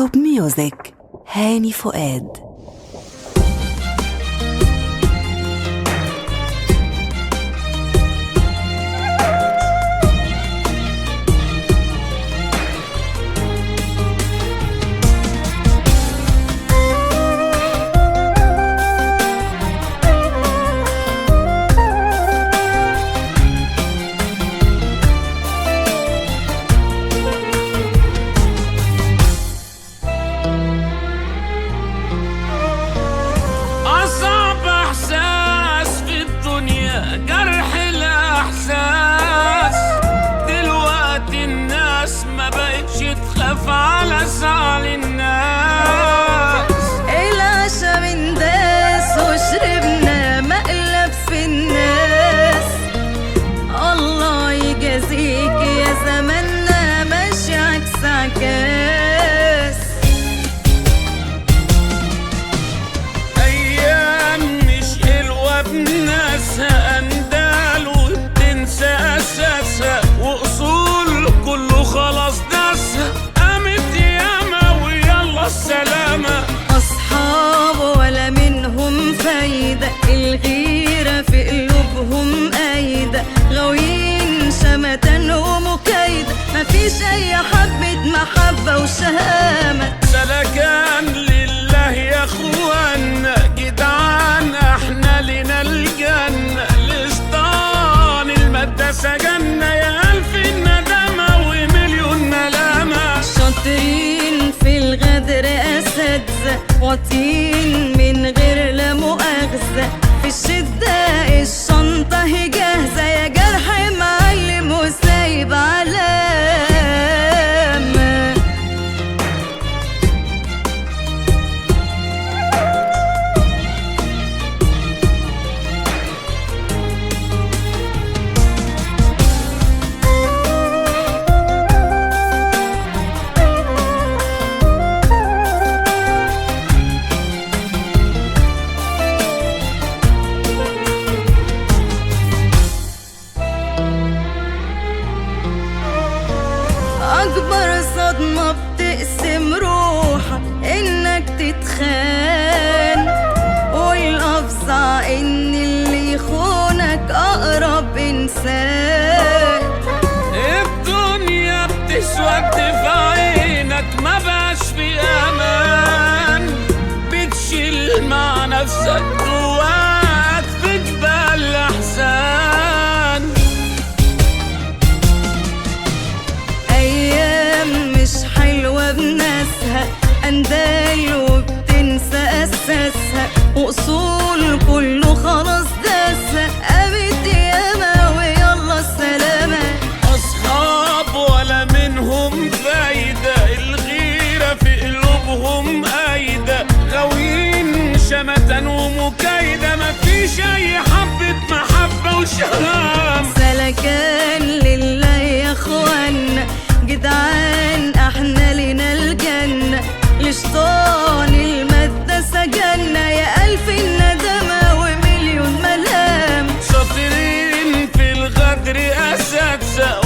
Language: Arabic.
توب ميوزك هاني فؤاد. جرح الإحساس دلوقتي الناس ما بقتش تخاف على زعل الناس. العشا من داس وشربنا مقلب في الناس. الله يجازيك يا زماننا ماشي عكس عكاس. أيام مش حلوة بناسها وأصول كله خلاص داسها. قامت ياما ويلا السلامة. أصحاب ولا منهم فايدة، الغيرة في قلوبهم قايدة، غاويين شمتان ومكايدة، مفيش أي حبة محبة وشهامة. سلكان لله يا اخوانا جدعان احنا لنا الجنة. لشطان المادة سجنا يا ألف الندامة ومليون ملامة. شاطرين في الغدر أساتذة، واطين من غير لا مؤاخذة، في الشدة الشنطة هي جاهزة، يا جرح معلم وسايب علامة. أكبر صدمة بتقسم روحك إنك تتخان، والأفظع إن اللي يخونك أقرب إنسان. الدنيا بتسود في عينك ما بقاش في أمان، بتشيل مع نفسك جواك في جبال أحزان. مش حلوة بناسها، أندال وبتنسى أساسها، وأصول كله خلاص داسها. قامت ياما ويلا السلامة. أصحاب ولا منهم فايدة، الغيرة في قلوبهم قايدة، غاويين شمتان ومكايدة، مفيش أي حبة محبة وشهامة. سلكان لله يا اخوانا جدعان احنا لنا الجنة، لشطان المادة سجنا، يا ألف الندامة ومليون ملام. شاطرين في الغدر أساتذة